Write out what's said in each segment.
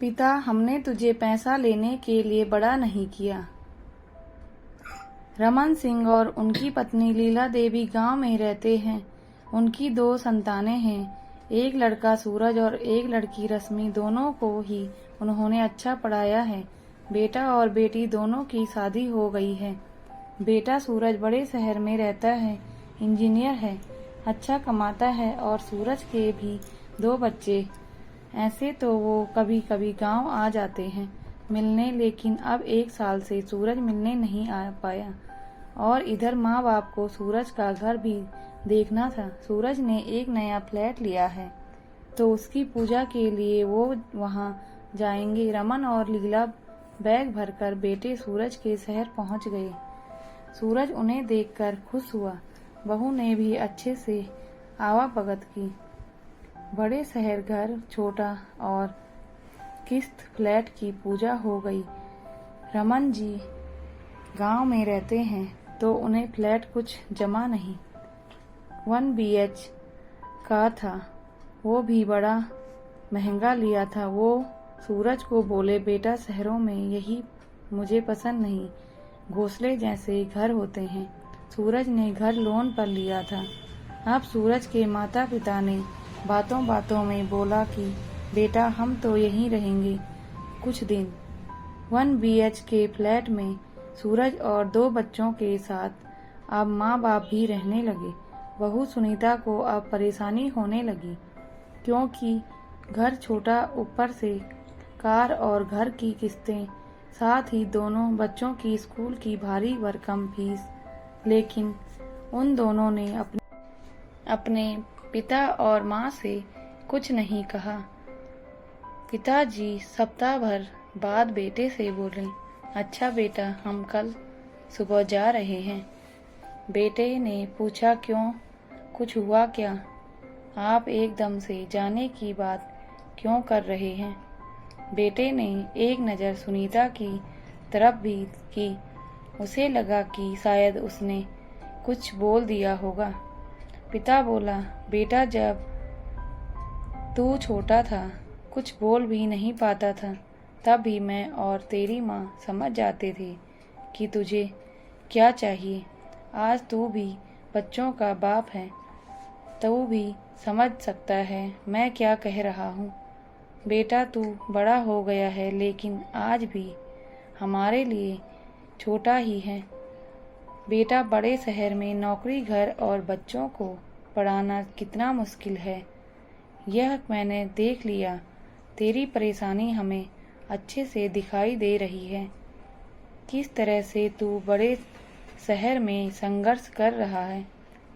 पिता, हमने तुझे पैसा लेने के लिए बड़ा नहीं किया। रमन सिंह और उनकी पत्नी लीला देवी गांव में रहते हैं। उनकी 2 संतानें हैं, एक लड़का सूरज और एक लड़की रश्मि। दोनों को ही उन्होंने अच्छा पढ़ाया है। बेटा और बेटी दोनों की शादी हो गई है। बेटा सूरज बड़े शहर में रहता है, इंजीनियर है, अच्छा कमाता है और सूरज के भी 2 बच्चे। ऐसे तो वो कभी कभी गांव आ जाते हैं मिलने, लेकिन अब 1 साल से सूरज मिलने नहीं आ पाया। और इधर माँ बाप को सूरज का घर भी देखना था। सूरज ने एक नया फ्लैट लिया है तो उसकी पूजा के लिए वो वहाँ जाएंगे। रमन और लीला बैग भरकर बेटे सूरज के शहर पहुँच गए। सूरज उन्हें देखकर खुश हुआ। बहू ने भी अच्छे से आवाभगत की। बड़े शहर घर छोटा और किस्त फ्लैट की पूजा हो गई। रमन जी गांव में रहते हैं तो उन्हें फ्लैट कुछ जमा नहीं। 1 BH का था, वो भी बड़ा महंगा लिया था। वो सूरज को बोले, बेटा शहरों में यही मुझे पसंद नहीं, घोंसले जैसे घर होते हैं। सूरज ने घर लोन पर लिया था। अब सूरज के माता पिता ने बातों बातों में बोला कि बेटा हम तो यहीं रहेंगे कुछ दिन। 1 BH के फ्लैट में सूरज और 2 बच्चों के साथ अब माँ बाप भी रहने लगे। बहू सुनीता को अब परेशानी होने लगी क्योंकि घर छोटा, ऊपर से कार और घर की किस्तें, साथ ही दोनों बच्चों की स्कूल की भारी भरकम फीस। लेकिन उन दोनों ने अपने पिता और माँ से कुछ नहीं कहा। पिताजी सप्ताह भर बाद बेटे से बोले, अच्छा बेटा हम कल सुबह जा रहे हैं। बेटे ने पूछा, क्यों, कुछ हुआ क्या? आप एकदम से जाने की बात क्यों कर रहे हैं? बेटे ने एक नज़र सुनीता की तरफ भी की। उसे लगा कि शायद उसने कुछ बोल दिया होगा। पिता बोला, बेटा जब तू छोटा था, कुछ बोल भी नहीं पाता था, तब भी मैं और तेरी माँ समझ जाते थे कि तुझे क्या चाहिए। आज तू भी बच्चों का बाप है, तू भी समझ सकता है मैं क्या कह रहा हूँ। बेटा तू बड़ा हो गया है, लेकिन आज भी हमारे लिए छोटा ही है। बेटा बड़े शहर में नौकरी, घर और बच्चों को पढ़ाना कितना मुश्किल है, यह मैंने देख लिया। तेरी परेशानी हमें अच्छे से दिखाई दे रही है। किस तरह से तू बड़े शहर में संघर्ष कर रहा है,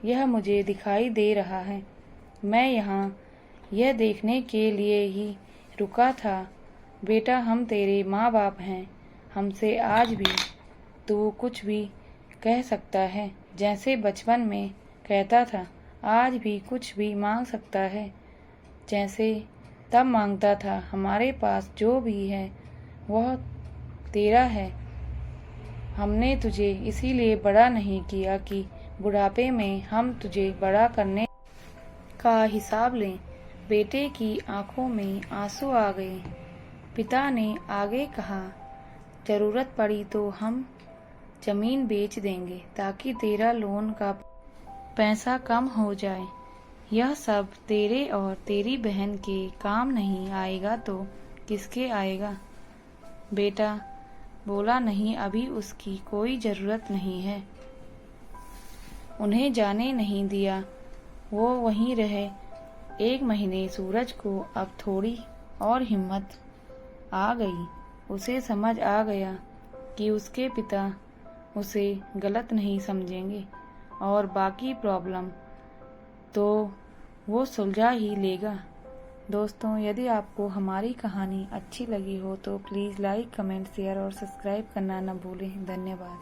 यह मुझे दिखाई दे रहा है। मैं यहाँ यह देखने के लिए ही रुका था। बेटा हम तेरे माँ बाप हैं, हमसे आज भी तू कुछ भी कह सकता है, जैसे बचपन में कहता था। आज भी कुछ भी मांग सकता है, जैसे तब मांगता था। हमारे पास जो भी है वह तेरा है। हमने तुझे इसीलिए बड़ा नहीं किया कि बुढ़ापे में हम तुझे बड़ा करने का हिसाब लें। बेटे की आंखों में आंसू आ गए। पिता ने आगे कहा, जरूरत पड़ी तो हम जमीन बेच देंगे ताकि तेरा लोन का पैसा कम हो जाए। यह सब तेरे और तेरी बहन के काम नहीं आएगा तो किसके आएगा? बेटा बोला, नहीं अभी उसकी कोई ज़रूरत नहीं है। उन्हें जाने नहीं दिया, वो वहीं रहे 1 महीने। सूरज को अब थोड़ी और हिम्मत आ गई। उसे समझ आ गया कि उसके पिता उसे गलत नहीं समझेंगे और बाकी प्रॉब्लम तो वो सुलझा ही लेगा। दोस्तों, यदि आपको हमारी कहानी अच्छी लगी हो तो प्लीज़ लाइक, कमेंट, शेयर और सब्सक्राइब करना न भूलें। धन्यवाद।